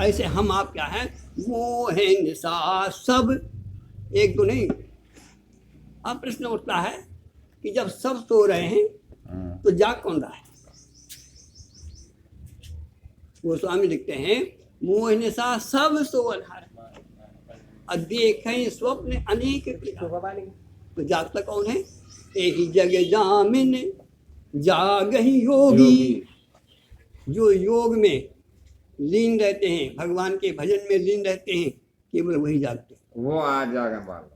ऐसे हम आप क्या है, मोहे निशा सब, एक दो नहीं। अब प्रश्न उठता है कि जब सब सो रहे हैं तो जाग कौन रहा है? गोस्वामी लिखते हैं मोह निशा सब सोवनहार, देखें स्वप्न अनेक क्रिया। तो जागता कौन है? यही जग जामिन जागहि योगी। जो योग में लीन रहते हैं, भगवान के भजन में लीन रहते हैं, केवल वही जागते हैं। वो आज जागे वाला।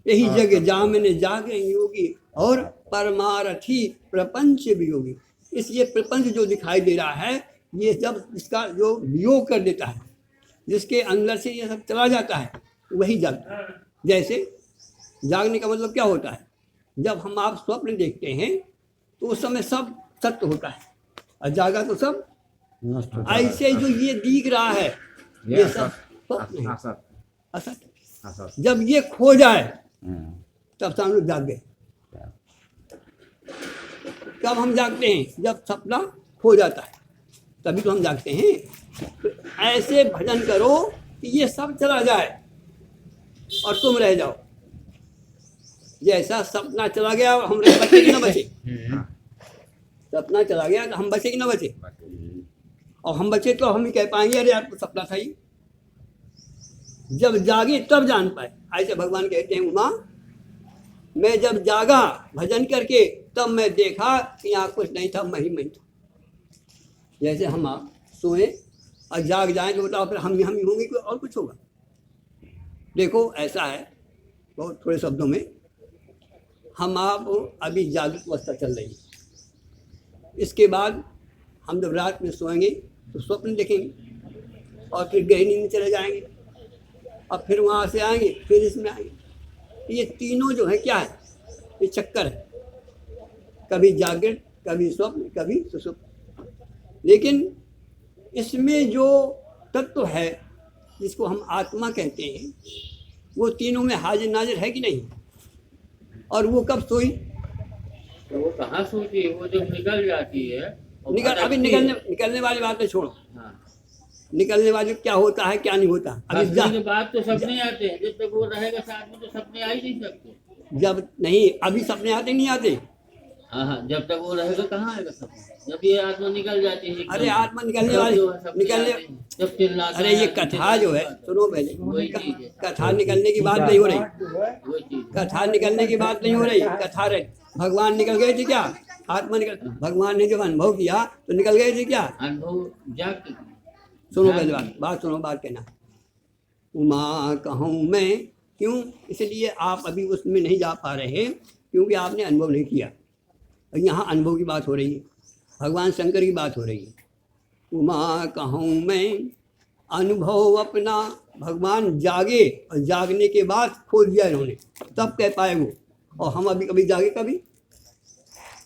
यही जग जामिन जागे योगी और परमारथी प्रपंच वियोगी। इसलिए प्रपंच जो दिखाई दे रहा है, ये जब इसका जो वियोग कर देता है, जिसके अंदर से ये सब चला जाता है, वही जागता है। जैसे जागने का मतलब क्या होता है? जब हम आप स्वप्न देखते हैं तो उस समय सब सत्य होता है, और जागा तो सब ऐसे जो ये दिख रहा है ये सब स्वप्न है, असत। जब ये खो जाए तब हम लोग जाग गए। कब हम जागते हैं? जब सपना खो जाता है, तभी तो हम जागते हैं। तो ऐसे भजन करो कि ये सब चला जाए और तुम रह जाओ। जैसा सपना चला गया, हम बचे कि ना बचे? सपना चला गया तो हम बचे कि ना बचे? और हम बचे तो हम ही कह पाएंगे अरे यार तो सपना था ही। जब जागे तब जान पाए। ऐसे भगवान कहते हैं उमा, मैं जब जागा भजन करके तब मैं देखा कि यहाँ कुछ नहीं था, मैं ही था। जैसे हम आप सोए और जाग जाएं तो बताओ फिर हम ही होंगे कि और कुछ होगा? देखो ऐसा है, बहुत थोड़े शब्दों में, हम आप अभी जागृत अवस्था चल रही है। इसके बाद हम जब रात में सोएंगे तो स्वप्न देखेंगे और फिर गहरी नींद में चले जाएंगे और फिर वहाँ से आएंगे, फिर इसमें आएंगे। ये तीनों जो है क्या है? ये चक्कर है, कभी जागृत, कभी स्वप्न, कभी सुषुप्त। लेकिन इसमें जो तत्व है जिसको हम आत्मा कहते हैं, वो तीनों में हाजिर नाजिर है कि नहीं? और वो कब सोई? तो वो कहाँ सोती है? वो जब निकल जाती है। अभी निकलने वाली बात है, छोड़ो। हाँ। निकलने वाले क्या होता है क्या नहीं होता, अभी के बाद तो सपने आते हैं। जब तक वो रहेगा साथ में तो सपने आ ही नहीं सकते। जब नहीं, अभी सपने आते नहीं आते? हाँ, जब तक वो रहेगा कहाँ आएगा सपना? जब ये आत्मा निकल जाती है। अरे आत्मा निकलने वाली जब चिल्लाता अरे ये कथा जो है, सुनो पहले, कथा निकलने की बात नहीं हो रही। कथा निकलने की बात नहीं हो रही। कथा रहे भगवान निकल गए थे क्या? आत्मा निकल, भगवान ने जब अनुभव किया तो निकल गए थे क्या? अनुभव जाग। सुनो पहले बात सुनो, बात कहना। उमा कहूँ मैं, क्यों? इसलिए आप अभी उसमें नहीं जा पा रहे क्योंकि आपने अनुभव नहीं किया। यहाँ अनुभव की बात हो रही है, भगवान शंकर की बात हो रही है। उमा कहूँ मैं अनुभव अपना, भगवान जागे और जागने के बाद खोल दिया इन्होंने, तब कह पाए वो। और हम अभी कभी जागे, कभी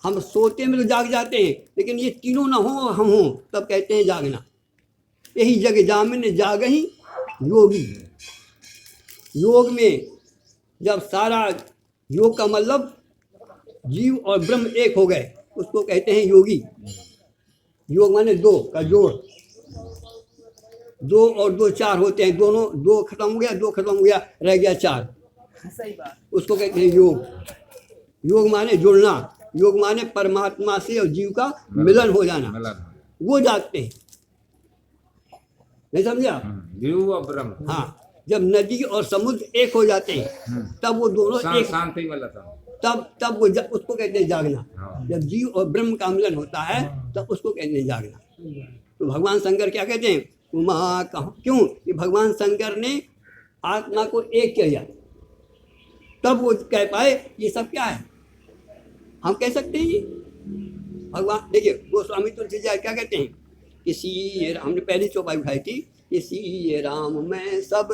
हम सोते में तो जाग जाते हैं, लेकिन ये तीनों ना हो और हम हों तब कहते हैं जागना। यही जग जामिन जागहि योगी। योग में जब सारा योग का मतलब जीव और ब्रह्म एक हो गए, उसको कहते हैं योगी। योग माने दो का जोड़, दो और दो चार होते हैं, दोनों दो खत्म हो गया, दो खत्म हो गया, रह गया चार, सही बात, उसको कहते हैं योग। योग माने जुड़ना, योग माने परमात्मा से और जीव का मिलन हो जाना, वो जागते हैं। नहीं समझा? जीव और ब्रह्म। हाँ, जब नदी और समुद्र एक हो जाते हैं तब वो दोनों एक, शांति वाला तब वो उसको कहते हैं जागना। जब जीव और ब्रह्म का मिलन होता है तब उसको कहते हैं जागना। तो भगवान शंकर क्या कहते हैं? उमा कहूँ, क्यों? कि भगवान शंकर ने आत्मा को एक किया, तब वो कह पाए ये सब क्या है। हम कह सकते हैं ये भगवान। देखिए गोस्वामी तुलसीदास क्या कहते हैं? किसी, हमने पहली चौपाई उठाई थी, किसी ये राम मैं सब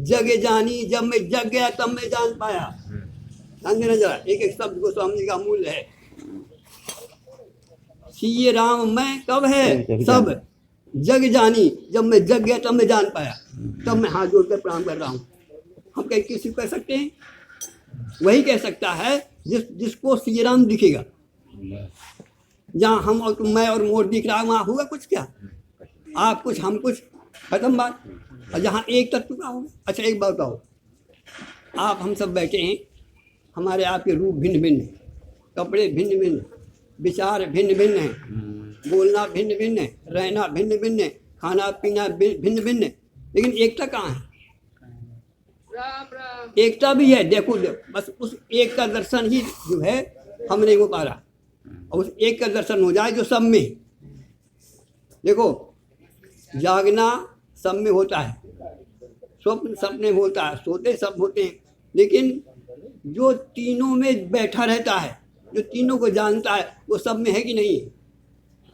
जग जानी, जब मैं जग गया तब मैं जान पाया। ध्यान देना जरा, एक एक शब्द गोस्वामी जी का मूल्य है। ये राम मैं कब है? सब जग जानी, जब मैं जग गया तब मैं जान पाया, तब मैं हाथ जोड़कर प्रणाम कर रहा हूँ। हम कहीं किसी को कह सकते हैं? वही कह सकता है जिसको श्री राम दिखेगा। जहाँ हम और तुम, मैं और मोर दिख रहा है, वहाँ होगा कुछ क्या? आप कुछ, हम कुछ, खत्म बात। और जहाँ एक तत्व का होगा। अच्छा एक बात बताओ, आप हम सब बैठे हैं, हमारे आपके रूप भिन्न भिन्न हैं, कपड़े भिन्न भिन्न, विचार भिन्न भिन्न हैं, बोलना भिन्न भिन्न है, रहना भिन्न भिन्न है, खाना पीना भिन्न भिन्न है, लेकिन एकता कहाँ है? एकता भी है। देखो बस उस एक का दर्शन ही जो है हम नहीं हो पा रहा, और उस एक का दर्शन हो जाए जो सब में। देखो जागना सब में होता है, स्वप्न सपने होता है, सोते सब होते हैं, लेकिन जो तीनों में बैठा रहता है, जो तीनों को जानता है, वो सब में है कि नहीं?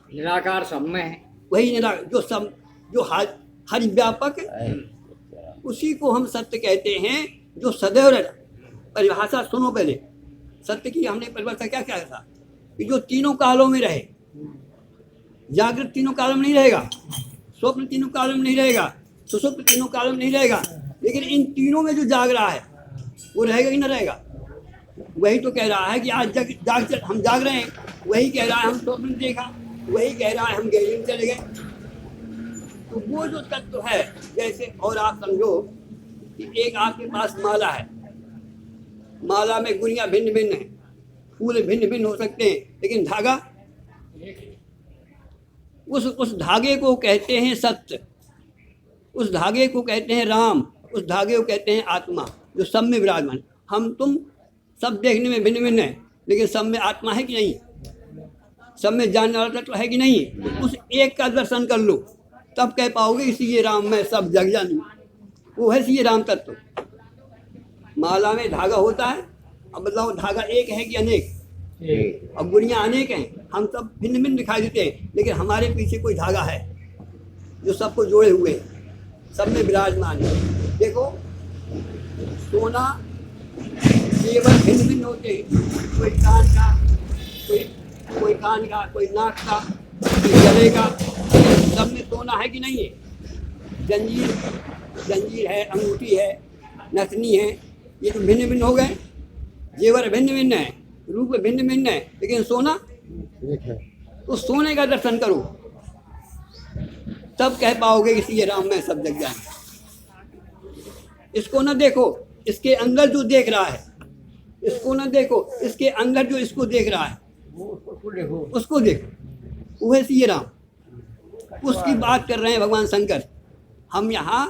निराकार सब में है। वही निराकार जो सब जो हर व्यापक है, उसी को हम सत्य कहते हैं, जो सदैव रहता। परिभाषा सुनो पहले, सत्य की हमने परिभाषा क्या क्या था कि जो तीनों कालों में रहे। जागृत तीनों कालों में नहीं रहेगा, स्वप्न तीनों कालों में नहीं रहेगा, सुषुप्त तीनों कालों में नहीं रहेगा, लेकिन इन तीनों में जो जाग रहा है वो रहेगा कि न रहेगा? वही तो कह रहा है कि आज हम जाग रहे हैं, वही कह रहा है हम स्वप्न देखा, वही कह रहा है हम गहरे में चले गए। तो वो जो तत्व है, जैसे और आप समझो कि एक आपके पास माला है, माला में गुड़ियाँ भिन्न भिन्न हैं, फूल भिन्न भिन्न हो सकते हैं, लेकिन धागा, उस धागे को कहते हैं सत्य, उस धागे को कहते हैं राम, उस धागे को कहते हैं आत्मा, जो सब में विराजमान। हम तुम सब देखने में भिन्न भिन्न है, लेकिन सब में आत्मा है कि नहीं? सब में जानने वाला तत्व है कि नहीं? तो उस एक का दर्शन कर लो, तब कह पाओगे इसी ये राम में सब जग जानी। वो है ये राम तत्व। माला में धागा होता है, अब बताओ धागा एक है कि अनेक? अब गुड़ियाँ अनेक हैं, हम सब भिन्न भिन्न दिखाई देते हैं, लेकिन हमारे पीछे कोई धागा है जो सबको जोड़े हुए हैं, सब में विराजमान है। देखो सोना केवल भिन्न भिन्न होते हैं, कोई कान का, कोई कान का, कोई नाक का, कोई गले का, सब में सोना है कि नहीं है? जंजीर है, अंगूठी है, नथनी है, ये तो भिन्न भिन्न हो गए। जेवर भिन्न भिन्न है, रूप भिन्न भिन्न है, लेकिन सोना एक है। तो सोने का दर्शन करो, तब कह पाओगे कि ये राम में सब जग जाए। इसको न देखो, इसके अंदर जो देख रहा है, इसको न देखो, इसके अंदर जो इसको देख रहा है उसको देखो, वो है ये राम। उसकी बात कर रहे हैं भगवान शंकर। हम यहाँ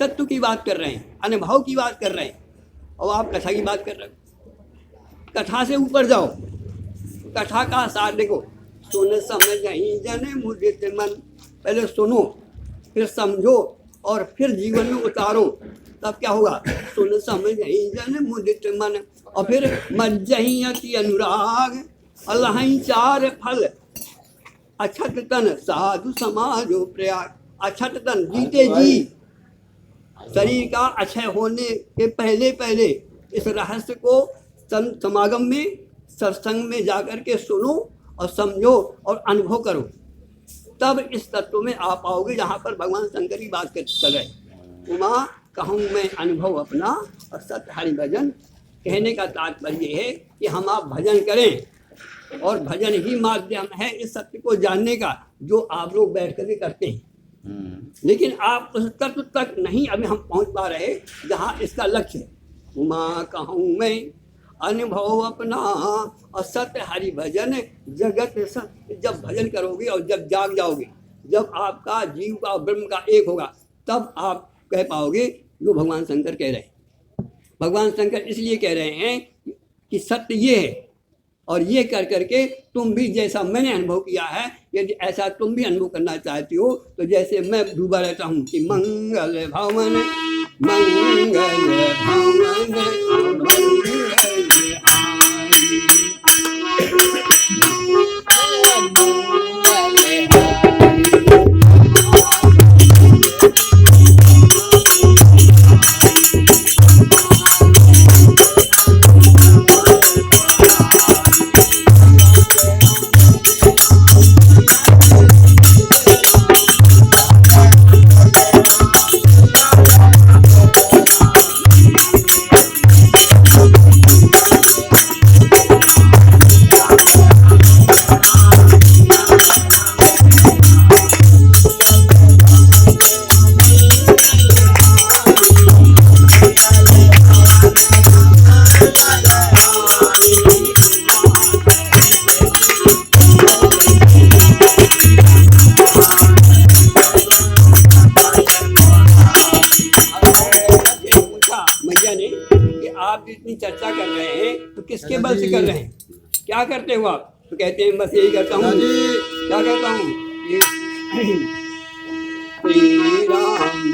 तत्व की बात कर रहे हैं, अनुभव की बात कर रहे हैं, और आप कथा की बात कर रहे हो। कथा से ऊपर जाओ, कथा का सार देखो। सुन समझ नहीं जने मुदित मन, पहले सुनो फिर समझो और फिर जीवन में उतारो, तब क्या होगा? सुन समझ नहीं जने मुदित मन, और फिर मज्जही अति अनुराग, अल्लाही चार फल, अछत तन साधु समाजो प्रयाग। अछत तन जीते जी, शरीर का अक्षय होने के पहले पहले इस रहस्य को समागम में, सत्संग में जाकर के सुनो और समझो और अनुभव करो, तब इस तत्व में आ पाओगे जहाँ पर भगवान शंकर की बात कर रहे। उमा कहूँ मैं अनुभव अपना और सत्य हरि भजन। कहने का तात्पर्य है कि हम आप भजन करें, और भजन ही माध्यम है इस सत्य को जानने का, जो आप लोग बैठ करके करते हैं। लेकिन आप उस तत्व तक नहीं अभी हम पहुंच पा रहे जहां इसका लक्ष्य है। उमा कहूँ मैं अनुभव अपना और सत्य हरि भजन जगत सत्य। जब भजन करोगे और जब जाग जाओगे, जब आपका जीव का ब्रह्म का एक होगा, तब आप कह पाओगे जो भगवान शंकर कह रहे हैं। भगवान शंकर इसलिए कह रहे हैं कि सत्य ये है, और ये कर करके तुम भी जैसा मैंने अनुभव किया है, यदि ऐसा तुम भी अनुभव करना चाहती हो, तो जैसे मैं डूबा रहता हूँ कि मंगल भवन मंगल भवन मंगल किसके बल से कर रहे हैं? क्या करते हो आप? तो कहते हैं बस यही करता हूँ। क्या करता हूँ? ये श्री राम